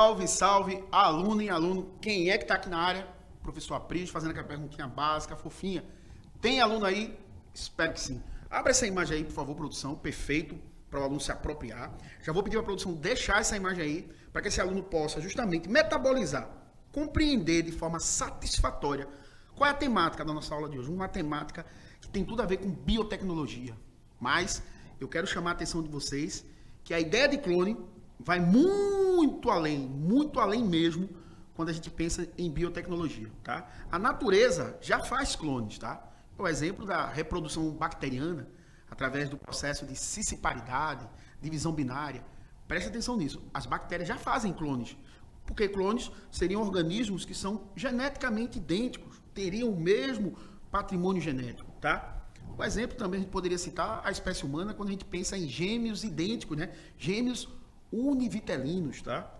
Salve, salve, aluno e aluno. Quem é que está aqui na área? Professor Aprígio, fazendo aquela perguntinha básica, fofinha. Tem aluno aí? Espero que sim. Abra essa imagem aí, por favor, produção. Perfeito, para o aluno se apropriar. Já vou pedir para a produção deixar essa imagem aí, para que esse aluno possa justamente metabolizar, compreender de forma satisfatória qual é a temática da nossa aula de hoje. Uma temática que tem tudo a ver com biotecnologia. Mas eu quero chamar a atenção de vocês que a ideia de clone vai muito além mesmo, quando a gente pensa em biotecnologia, tá? A natureza já faz clones, tá? O exemplo da reprodução bacteriana, através do processo de cisciparidade, divisão binária. Preste atenção nisso. As bactérias já fazem clones, porque clones seriam organismos que são geneticamente idênticos, teriam o mesmo patrimônio genético, tá? O exemplo também a gente poderia citar a espécie humana quando a gente pensa em gêmeos idênticos, né? Gêmeos univitelinos, tá?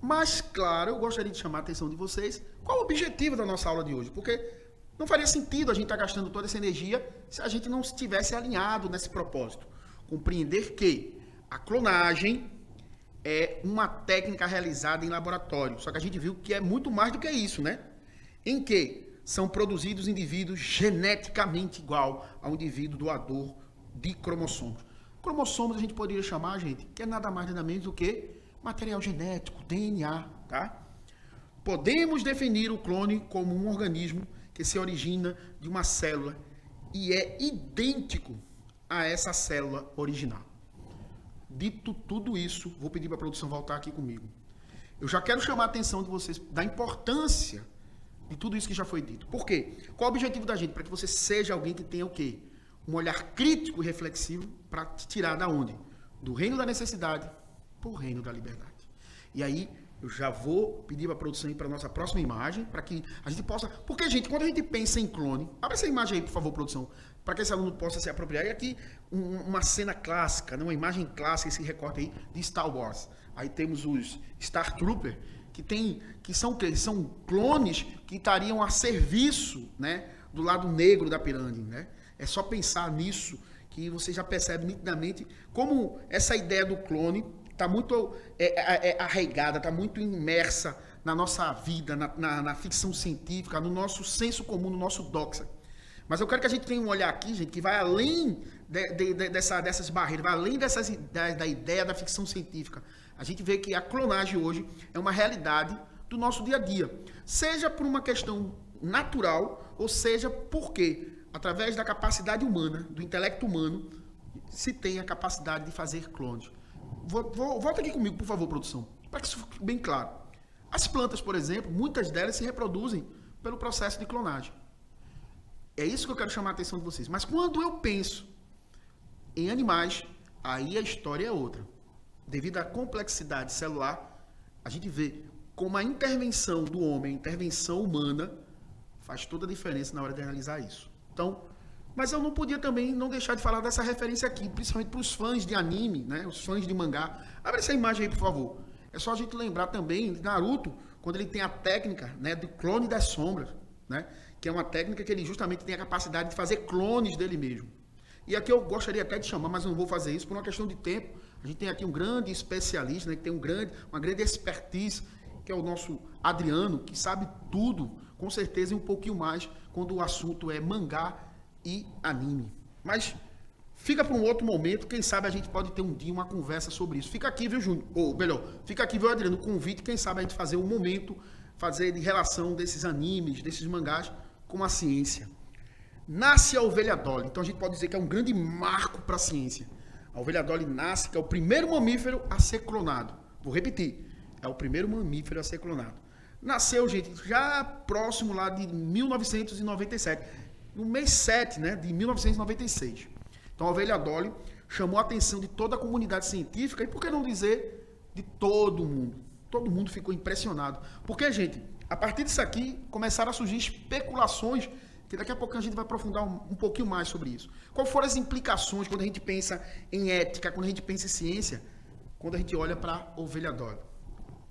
Mas, claro, eu gostaria de chamar a atenção de vocês qual o objetivo da nossa aula de hoje, porque não faria sentido a gente estar gastando toda essa energia se a gente não estivesse alinhado nesse propósito. Compreender que a clonagem é uma técnica realizada em laboratório, só que a gente viu que é muito mais do que isso, né? Em que são produzidos indivíduos geneticamente igual ao indivíduo doador de cromossomos. Cromossomos a gente poderia chamar, gente, que é nada mais nada menos do que material genético, DNA, tá? Podemos definir o clone como um organismo que se origina de uma célula e é idêntico a essa célula original. Dito tudo isso, vou pedir para a produção voltar aqui comigo. Eu já quero chamar a atenção de vocês da importância de tudo isso que já foi dito. Por quê? Qual o objetivo da gente? Para que você seja alguém que tenha o quê? Um olhar crítico e reflexivo para te tirar da onde? Do reino da necessidade para o reino da liberdade. E aí, eu já vou pedir para a produção ir para a nossa próxima imagem, para que a gente possa... Porque, gente, quando a gente pensa em clone... Abre essa imagem aí, por favor, produção, para que esse aluno possa se apropriar. E aqui, uma cena clássica, né? Uma imagem clássica, esse recorte aí, de Star Wars. Aí temos os Star Trooper, que são clones que estariam a serviço, né, do lado negro da pirâmide, né? É só pensar nisso que você já percebe nitidamente como essa ideia do clone está muito arraigada, está muito imersa na nossa vida, na ficção científica, no nosso senso comum, no nosso doxa. Mas eu quero que a gente tenha um olhar aqui, gente, que vai além dessas barreiras, vai além da ideia da ficção científica. A gente vê que a clonagem hoje é uma realidade do nosso dia a dia. Seja por uma questão natural, ou seja porque, através da capacidade humana, do intelecto humano, se tem a capacidade de fazer clones. Volta aqui comigo, por favor, produção, para que isso fique bem claro. As plantas, por exemplo, muitas delas se reproduzem pelo processo de clonagem. É isso que eu quero chamar a atenção de vocês. Mas quando eu penso em animais, aí a história é outra. Devido à complexidade celular, a gente vê como a intervenção do homem, a intervenção humana, faz toda a diferença na hora de analisar isso. Então, mas eu não podia também não deixar de falar dessa referência aqui, principalmente para os fãs de anime, né? Os fãs de mangá. Abre essa imagem aí, por favor. É só a gente lembrar também de Naruto, quando ele tem a técnica, né, do clone das sombras, né? Que é uma técnica que ele justamente tem a capacidade de fazer clones dele mesmo. E aqui eu gostaria até de chamar, mas eu não vou fazer isso por uma questão de tempo. A gente tem aqui um grande especialista, né, que tem uma grande expertise, que é o nosso Adriano, que sabe tudo, com certeza, e um pouquinho mais, quando o assunto é mangá e anime. Mas fica para um outro momento, quem sabe a gente pode ter um dia uma conversa sobre isso. Fica aqui, viu, Júnior? Ou melhor, fica aqui, viu, Adriano, o convite, quem sabe a gente fazer um momento, fazer de relação desses animes, desses mangás, com a ciência. Nasce a ovelha Dolly. Então a gente pode dizer que é um grande marco para a ciência. A ovelha Dolly nasce, que é o primeiro mamífero a ser clonado. Vou repetir. É o primeiro mamífero a ser clonado. Nasceu, gente, já próximo lá de 1997. No mês 7, né, de 1996. Então a ovelha Dolly chamou a atenção de toda a comunidade científica e, por que não dizer, de todo mundo. Todo mundo ficou impressionado. Porque, gente, a partir disso aqui, começaram a surgir especulações que daqui a pouco a gente vai aprofundar um pouquinho mais sobre isso. Quais foram as implicações quando a gente pensa em ética, quando a gente pensa em ciência, quando a gente olha para a ovelha Dolly?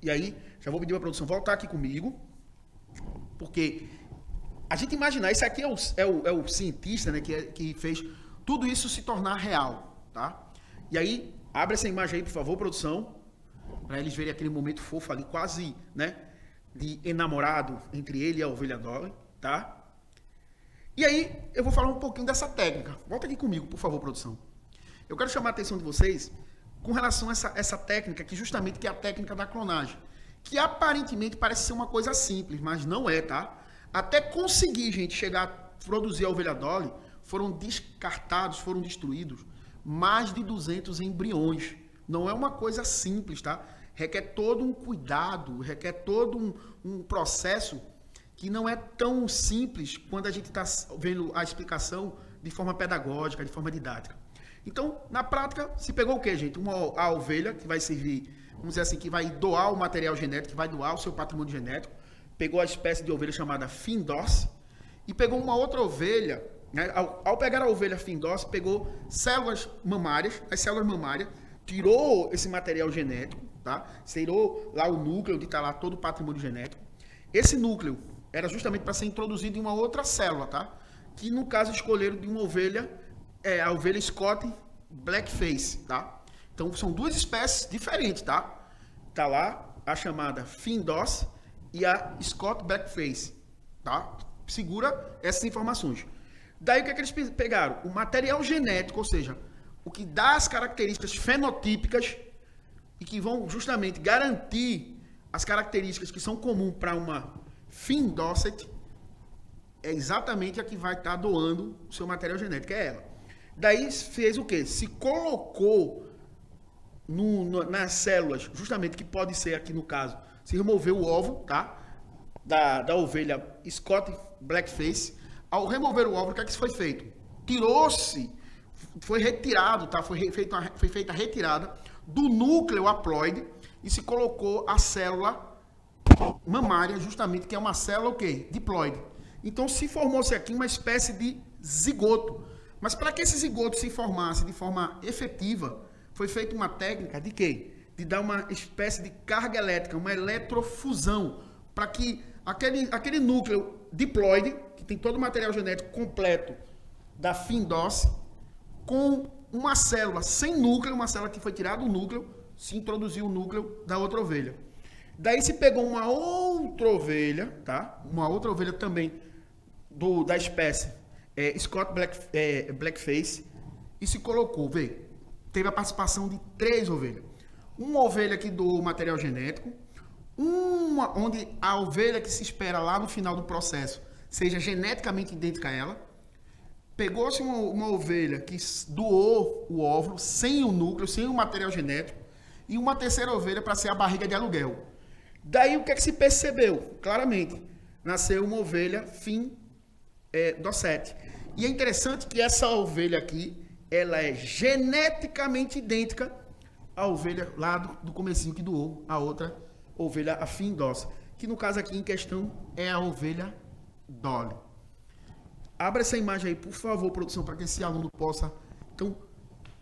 E aí, já vou pedir para a produção voltar aqui comigo, porque a gente imaginar, esse aqui é o cientista, né, que fez tudo isso se tornar real, tá? E aí, abre essa imagem aí, por favor, produção. para eles verem aquele momento fofo ali, quase, né, de enamorado entre ele e a ovelha Dolly, tá? E aí, eu vou falar um pouquinho dessa técnica. Volta aqui comigo, por favor, produção. Eu quero chamar a atenção de vocês com relação a essa técnica, que justamente que é a técnica da clonagem. Que aparentemente parece ser uma coisa simples, mas não é, tá? Até conseguir, gente, chegar a produzir a ovelha Dolly, foram descartados, foram destruídos mais de 200 embriões. Não é uma coisa simples, tá? Requer todo um cuidado, requer todo um processo que não é tão simples quando a gente está vendo a explicação de forma pedagógica, de forma didática. Então, na prática, se pegou o quê, gente? A ovelha, que vai servir, vamos dizer assim, que vai doar o material genético, que vai doar o seu patrimônio genético, pegou a espécie de ovelha chamada Findorce e pegou uma outra ovelha, né? Ao pegar a ovelha Findorce, pegou células mamárias, as células mamárias, tirou esse material genético, tá? Tirou lá o núcleo, onde está lá todo o patrimônio genético. Esse núcleo era justamente para ser introduzido em uma outra célula, tá? Que no caso escolheram de uma ovelha, a ovelha Scott Blackface, tá? Então são duas espécies diferentes, tá? Tá lá a chamada Findorce e a Scott Blackface, tá? Segura essas informações. Daí o que é que eles pegaram? O material genético, ou seja, o que dá as características fenotípicas e que vão justamente garantir as características que são comuns para uma Findorce, é exatamente a que vai estar doando o seu material genético, é ela. Daí fez o quê? Se colocou nas células, justamente que pode ser aqui no caso, se removeu o ovo, tá? Da ovelha Scott Blackface. Ao remover o ovo, o que é que foi feito? Tirou-se, foi retirado, tá? Foi feita a retirada do núcleo haploide e se colocou a célula mamária, justamente, que é uma célula o quê? Diploide. Então se formou-se aqui uma espécie de zigoto. Mas para que esse zigoto se formasse de forma efetiva, foi feita uma técnica de quê? De dar uma espécie de carga elétrica, uma eletrofusão, para que aquele núcleo diploide, que tem todo o material genético completo da Findorce, com uma célula sem núcleo, uma célula que foi tirada do núcleo, se introduziu o núcleo da outra ovelha. Daí se pegou uma outra ovelha, tá? Uma outra ovelha também da espécie Scott Blackface, e se colocou, vê, teve a participação de 3 ovelhas. Uma ovelha que doou material genético, onde a ovelha que se espera lá no final do processo seja geneticamente idêntica a ela. Pegou-se uma ovelha que doou o óvulo sem o núcleo, sem o material genético, e uma terceira ovelha para ser a barriga de aluguel. Daí o que é que se percebeu? Claramente, nasceu uma ovelha Findorce. E é interessante que essa ovelha aqui, ela é geneticamente idêntica à ovelha lá do comecinho que doou a outra ovelha, a Findorce, que no caso aqui em questão é a ovelha Dolly. Abra essa imagem aí, por favor, produção, para que esse aluno possa... Então,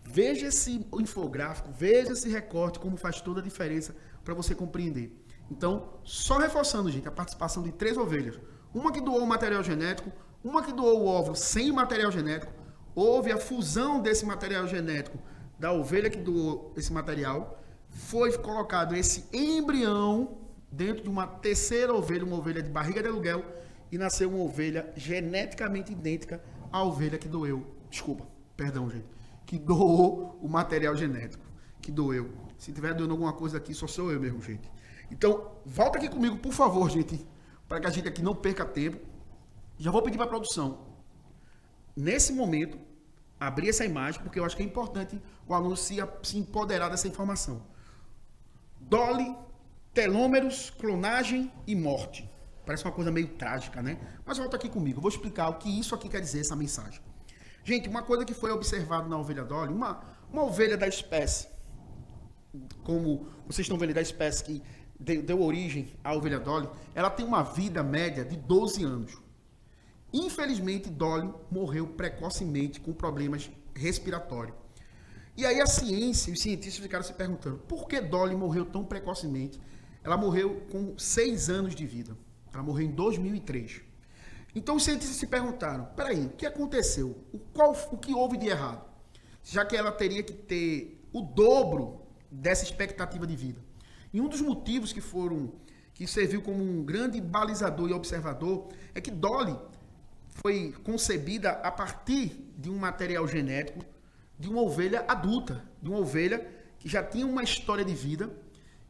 veja esse infográfico, veja esse recorte, como faz toda a diferença para você compreender. Então, só reforçando, gente, a participação de 3 ovelhas. Uma que doou o material genético, uma que doou o óvulo sem o material genético. Houve a fusão desse material genético da ovelha que doou esse material. Foi colocado esse embrião dentro de uma terceira ovelha, uma ovelha de barriga de aluguel, e nasceu uma ovelha geneticamente idêntica à ovelha que doeu. Desculpa, perdão, gente. Que doou o material genético. Que doeu. Se tiver doando alguma coisa aqui, só sou eu mesmo, gente. Então, volta aqui comigo, por favor, gente, para que a gente aqui não perca tempo. Já vou pedir para a produção, nesse momento, abrir essa imagem, porque eu acho que é importante o aluno se empoderar dessa informação. Dolly, telômeros, clonagem e morte. Parece uma coisa meio trágica, né? Mas volta aqui comigo, eu vou explicar o que isso aqui quer dizer, essa mensagem. Gente, uma coisa que foi observada na ovelha Dolly, uma ovelha da espécie, como vocês estão vendo, da espécie que deu origem à ovelha Dolly, ela tem uma vida média de 12 anos. Infelizmente, Dolly morreu precocemente com problemas respiratórios. E aí a ciência e os cientistas ficaram se perguntando, por que Dolly morreu tão precocemente? Ela morreu com 6 anos de vida. Ela morreu em 2003. Então os cientistas se perguntaram, peraí, o que aconteceu? O que houve de errado? Já que ela teria que ter o dobro dessa expectativa de vida. E um dos motivos que serviu como um grande balizador e observador é que Dolly foi concebida a partir de um material genético de uma ovelha adulta, de uma ovelha que já tinha uma história de vida,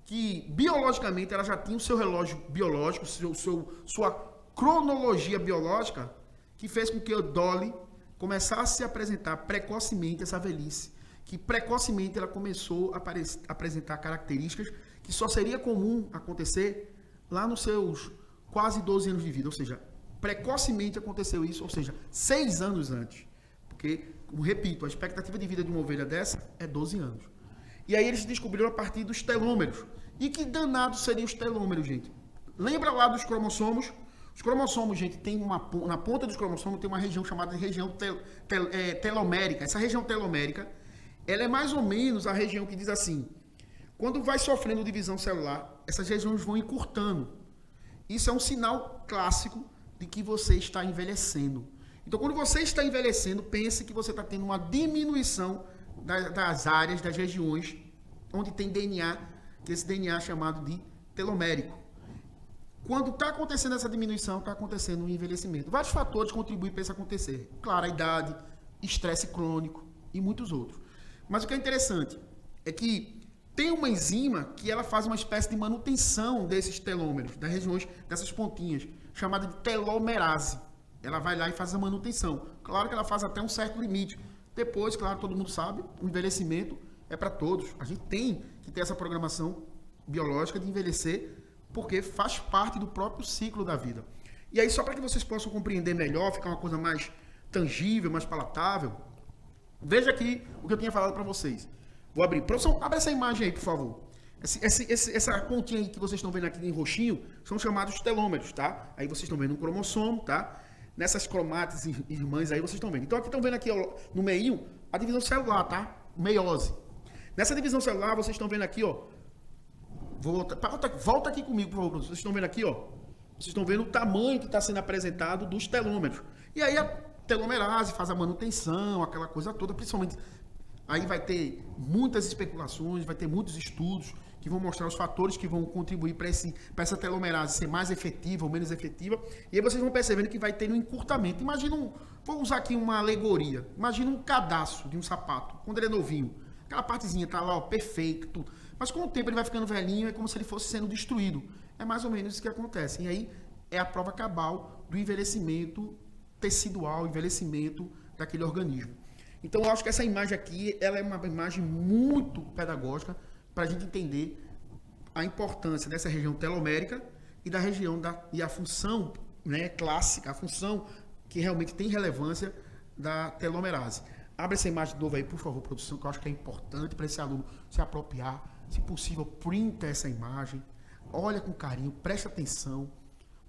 que biologicamente ela já tinha o seu relógio biológico, sua cronologia biológica, que fez com que a Dolly começasse a se apresentar precocemente essa velhice, que precocemente ela começou a apresentar características que só seria comum acontecer lá nos seus quase 12 anos de vida, ou seja, precocemente aconteceu isso, ou seja, 6 anos antes, porque, como repito, a expectativa de vida de uma ovelha dessa é 12 anos. E aí eles descobriram a partir dos telômeros. E que danados seriam os telômeros, gente? Lembra lá dos cromossomos? Os cromossomos, gente, tem na ponta dos cromossomos tem uma região chamada de região telomérica. Essa região telomérica, ela é mais ou menos a região que diz assim, quando vai sofrendo divisão celular, essas regiões vão encurtando. Isso é um sinal clássico de que você está envelhecendo. Então, quando você está envelhecendo, pense que você está tendo uma diminuição das áreas, das regiões onde tem DNA, que esse DNA é chamado de telomérico. Quando está acontecendo essa diminuição, está acontecendo um envelhecimento. Vários fatores contribuem para isso acontecer. Claro, a idade, estresse crônico e muitos outros. Mas o que é interessante é que tem uma enzima que ela faz uma espécie de manutenção desses telômeros, das regiões, dessas pontinhas, chamada de telomerase. Ela vai lá e faz a manutenção. Claro que ela faz até um certo limite. Depois, claro, todo mundo sabe, o envelhecimento é para todos. A gente tem que ter essa programação biológica de envelhecer, porque faz parte do próprio ciclo da vida. E aí, só para que vocês possam compreender melhor, ficar uma coisa mais tangível, mais palatável, veja aqui o que eu tinha falado para vocês. Vou abrir. Produção, abre essa imagem aí, por favor. Essa pontinha aí que vocês estão vendo aqui em roxinho são chamados telômeros, tá? Aí vocês estão vendo um cromossomo, tá? Nessas cromátides irmãs aí vocês estão vendo. Então aqui estão vendo aqui ó, no meio a divisão celular, tá? Meiose. Nessa divisão celular vocês estão vendo aqui, ó. Volta aqui comigo, por favor. Vocês estão vendo aqui, ó. Vocês estão vendo o tamanho que está sendo apresentado dos telômeros. E aí a telomerase faz a manutenção, aquela coisa toda, principalmente. Aí vai ter muitas especulações, vai ter muitos estudos que vão mostrar os fatores que vão contribuir para essa telomerase ser mais efetiva ou menos efetiva. E aí vocês vão percebendo que vai ter um encurtamento. Imagina vou usar aqui uma alegoria. Imagina um cadastro de um sapato, quando ele é novinho. Aquela partezinha tá lá, ó, perfeito, tudo. Mas com o tempo ele vai ficando velhinho, é como se ele fosse sendo destruído. É mais ou menos isso que acontece. E aí é a prova cabal do envelhecimento tecidual, envelhecimento daquele organismo. Então, eu acho que essa imagem aqui, ela é uma imagem muito pedagógica para a gente entender a importância dessa região telomérica e da região e a função, né, clássica, a função que realmente tem relevância da telomerase. Abre essa imagem de novo aí, por favor, produção, que eu acho que é importante para esse aluno se apropriar. Se possível, printa essa imagem, olha com carinho, presta atenção.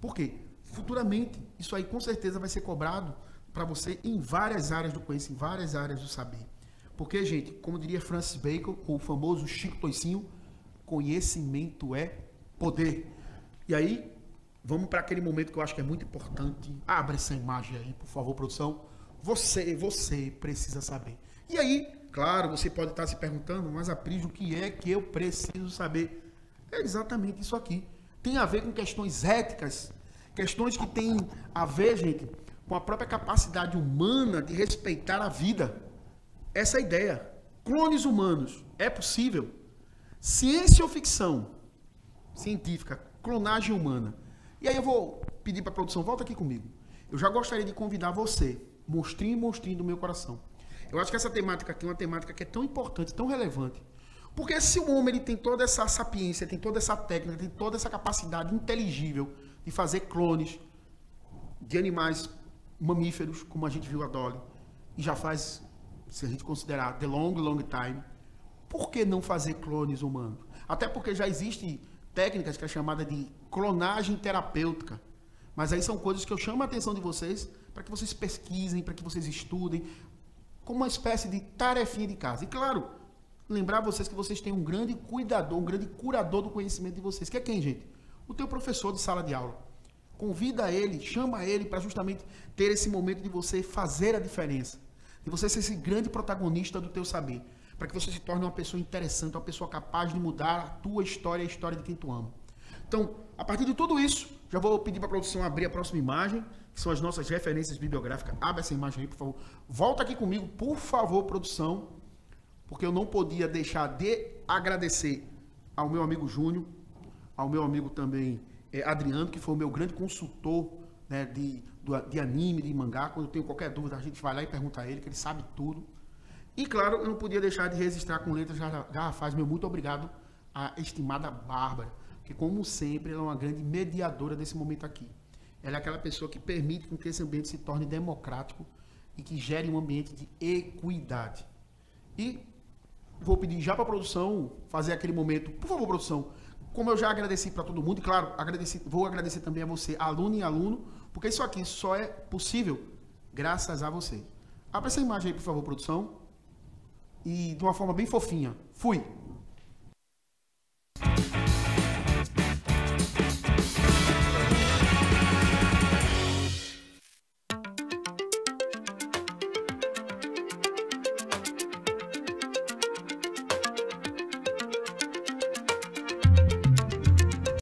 Por quê? Futuramente, isso aí com certeza vai ser cobrado para você em várias áreas do conhecimento, em várias áreas do saber. Porque, gente, como diria Francis Bacon, o famoso Chico Toicinho, conhecimento é poder. E aí, vamos para aquele momento que eu acho que é muito importante. Abra essa imagem aí, por favor, produção. Você precisa saber. E aí, claro, você pode estar se perguntando, mas Aprígio, o que é que eu preciso saber? É exatamente isso aqui. Tem a ver com questões éticas, questões que têm a ver, gente, com a própria capacidade humana de respeitar a vida. Essa é a ideia. Clones humanos, é possível? Ciência ou ficção? Científica, clonagem humana. E aí eu vou pedir para a produção, volta aqui comigo. Eu já gostaria de convidar você, monstrinho do meu coração. Eu acho que essa temática aqui é uma temática que é tão importante, tão relevante. Porque se o homem ele tem toda essa sapiência, tem toda essa técnica, tem toda essa capacidade inteligível de fazer clones de animais mamíferos, como a gente viu a Dolly, e já faz, se a gente considerar, the long time, por que não fazer clones humanos? Até porque já existem técnicas que é chamada de clonagem terapêutica, mas aí são coisas que eu chamo a atenção de vocês para que vocês pesquisem, para que vocês estudem, como uma espécie de tarefinha de casa. E claro, lembrar vocês que vocês têm um grande cuidador, um grande curador do conhecimento de vocês, que é quem, gente? O teu professor de sala de aula. Convida ele, chama ele para justamente ter esse momento de você fazer a diferença, de você ser esse grande protagonista do teu saber, para que você se torne uma pessoa interessante, uma pessoa capaz de mudar a tua história e a história de quem tu ama. Então, a partir de tudo isso, já vou pedir para a produção abrir a próxima imagem, que são as nossas referências bibliográficas. Abre essa imagem aí, por favor. Volta aqui comigo, por favor, produção, porque eu não podia deixar de agradecer ao meu amigo Júnior, ao meu amigo também Adriano, que foi o meu grande consultor, né, de anime, de mangá. Quando eu tenho qualquer dúvida, a gente vai lá e pergunta a ele, que ele sabe tudo. E claro, eu não podia deixar de registrar com letras garrafais meu muito obrigado à estimada Bárbara, que como sempre ela é uma grande mediadora desse momento aqui. Ela é aquela pessoa que permite que esse ambiente se torne democrático e que gere um ambiente de equidade. E vou pedir já para a produção fazer aquele momento, por favor, produção, como eu já agradeci para todo mundo, e claro, vou agradecer também a você, aluno e aluno, porque isso aqui só é possível graças a você. Abra essa imagem aí, por favor, produção. E de uma forma bem fofinha. Fui!